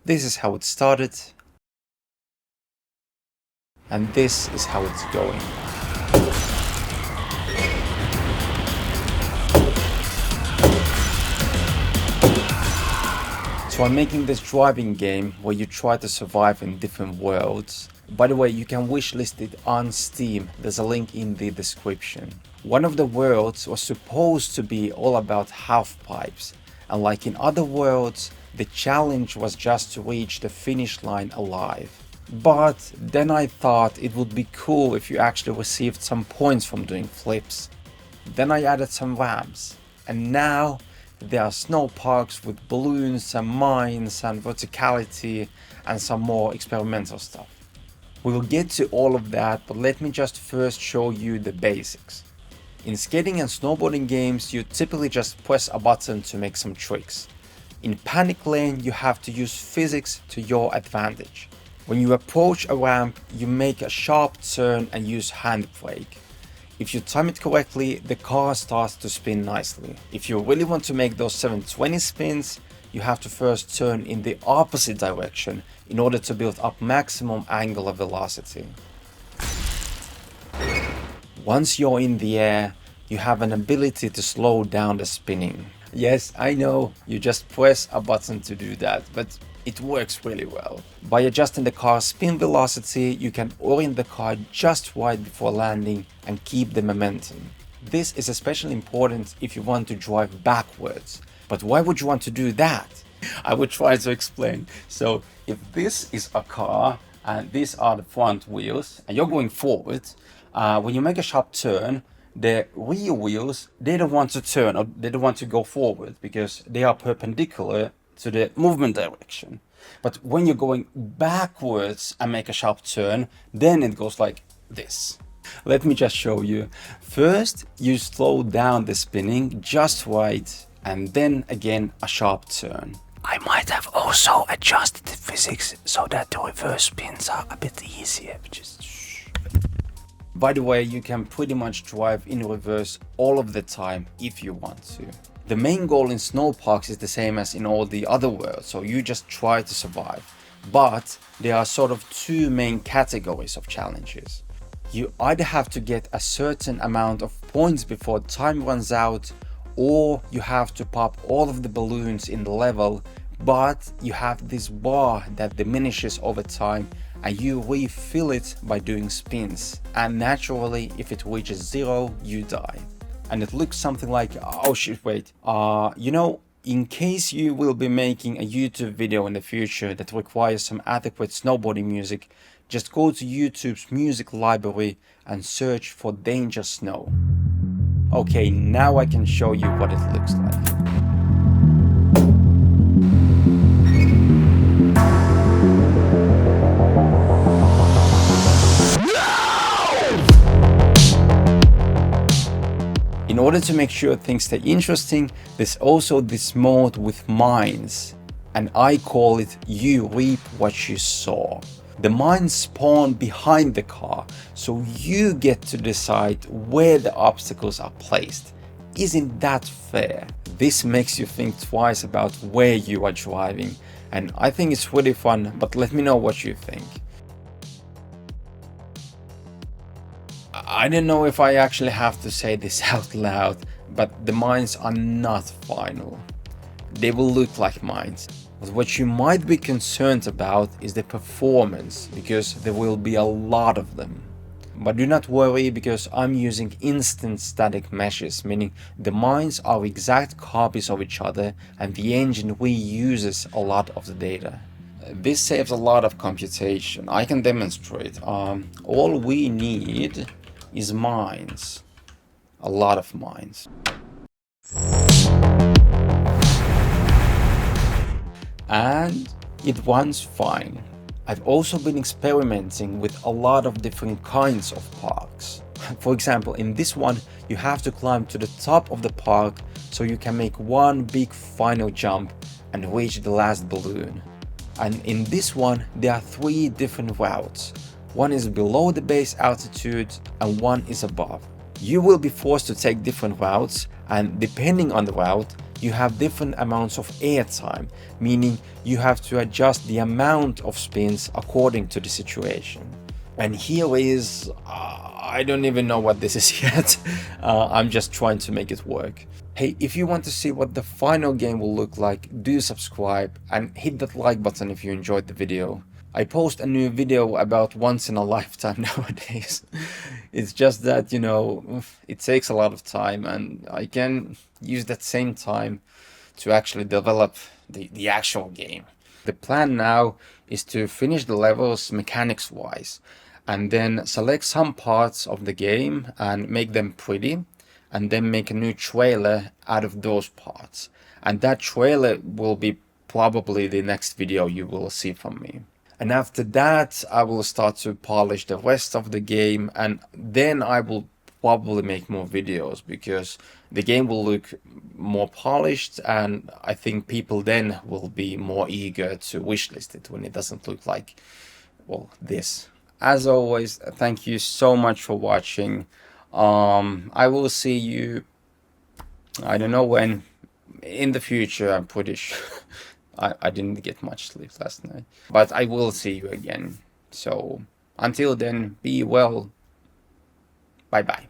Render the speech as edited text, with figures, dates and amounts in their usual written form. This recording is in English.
This is how it started, and this is how it's going. So I'm making this driving game where you try to survive in different worlds. By the way, you can wishlist it on Steam, there's a link in the description. One of the worlds was supposed to be all about half-pipes, and like in other worlds, the challenge was just to reach the finish line alive. But then I thought it would be cool if you actually received some points from doing flips. Then I added some ramps, and now there are snow parks with balloons and mines and verticality and some more experimental stuff. We will get to all of that, but let me just first show you the basics. In skating and snowboarding games, you typically just press a button to make some tricks. In Panic Lane, you have to use physics to your advantage. When you approach a ramp, you make a sharp turn and use handbrake. If you time it correctly, the car starts to spin nicely. If you really want to make those 720 spins, you have to first turn in the opposite direction in order to build up maximum angular velocity. Once you're in the air, you have an ability to slow down the spinning. Yes, I know, you just press a button to do that, but it works really well. By adjusting the car's spin velocity, you can orient the car just right before landing and keep the momentum. This is especially important if you want to drive backwards. But why would you want to do that? I will try to explain. So if this is a car and these are the front wheels and you're going forward, when you make a sharp turn, the rear wheels, they don't want to turn or they don't want to go forward because they are perpendicular to the movement direction. But when you're going backwards and make a sharp turn, then it goes like this. Let me just show you. First, you slow down the spinning just right, and then again a sharp turn. I might have also adjusted the physics so that the reverse spins are a bit easier. By the way, you can pretty much drive in reverse all of the time if you want to. The main goal in snow parks is the same as in all the other worlds, so you just try to survive. But there are sort of two main categories of challenges. You either have to get a certain amount of points before time runs out, or you have to pop all of the balloons in the level, but you have this bar that diminishes over time and you refill it by doing spins. And naturally, if it reaches 0, you die. And it looks something like, oh shit, wait, in case you will be making a YouTube video in the future that requires some adequate snowboarding music, just go to YouTube's music library and search for Danger Snow. Okay, now I can show you what it looks like. In order to make sure things stay interesting, there's also this mode with mines, and I call it You Reap What You Sow. The mines spawn behind the car, so you get to decide where the obstacles are placed. Isn't that fair? This makes you think twice about where you are driving, and I think it's really fun, but let me know what you think. I don't know if I actually have to say this out loud, but the mines are not final. They will look like mines. But what you might be concerned about is the performance, because there will be a lot of them. But do not worry, because I'm using instant static meshes, meaning the mines are exact copies of each other and the engine reuses a lot of the data. This saves a lot of computation. I can demonstrate. All we need is mines. A lot of mines. And it runs fine. I've also been experimenting with a lot of different kinds of parks. For example, in this one, you have to climb to the top of the park so you can make one big final jump and reach the last balloon. And in this one, there are 3 different routes. One is below the base altitude and one is above. You will be forced to take different routes, and depending on the route, you have different amounts of airtime, meaning you have to adjust the amount of spins according to the situation. And here is, I don't even know what this is yet. I'm just trying to make it work. Hey, if you want to see what the final game will look like, do subscribe and hit that like button if you enjoyed the video. I post a new video about once in a lifetime nowadays. It's just that, you know, it takes a lot of time, and I can use that same time to actually develop the actual game. The plan now is to finish the levels mechanics wise, and then select some parts of the game and make them pretty, and then make a new trailer out of those parts. And that trailer will be probably the next video you will see from me. And after that, I will start to polish the rest of the game, and then I will probably make more videos, because the game will look more polished, and I think people then will be more eager to wishlist it when it doesn't look like, well, this. As always, thank you so much for watching. I will see you, I don't know when, in the future, I'm pretty sure. I didn't get much sleep last night, but I will see you again. So until then, be well. Bye bye.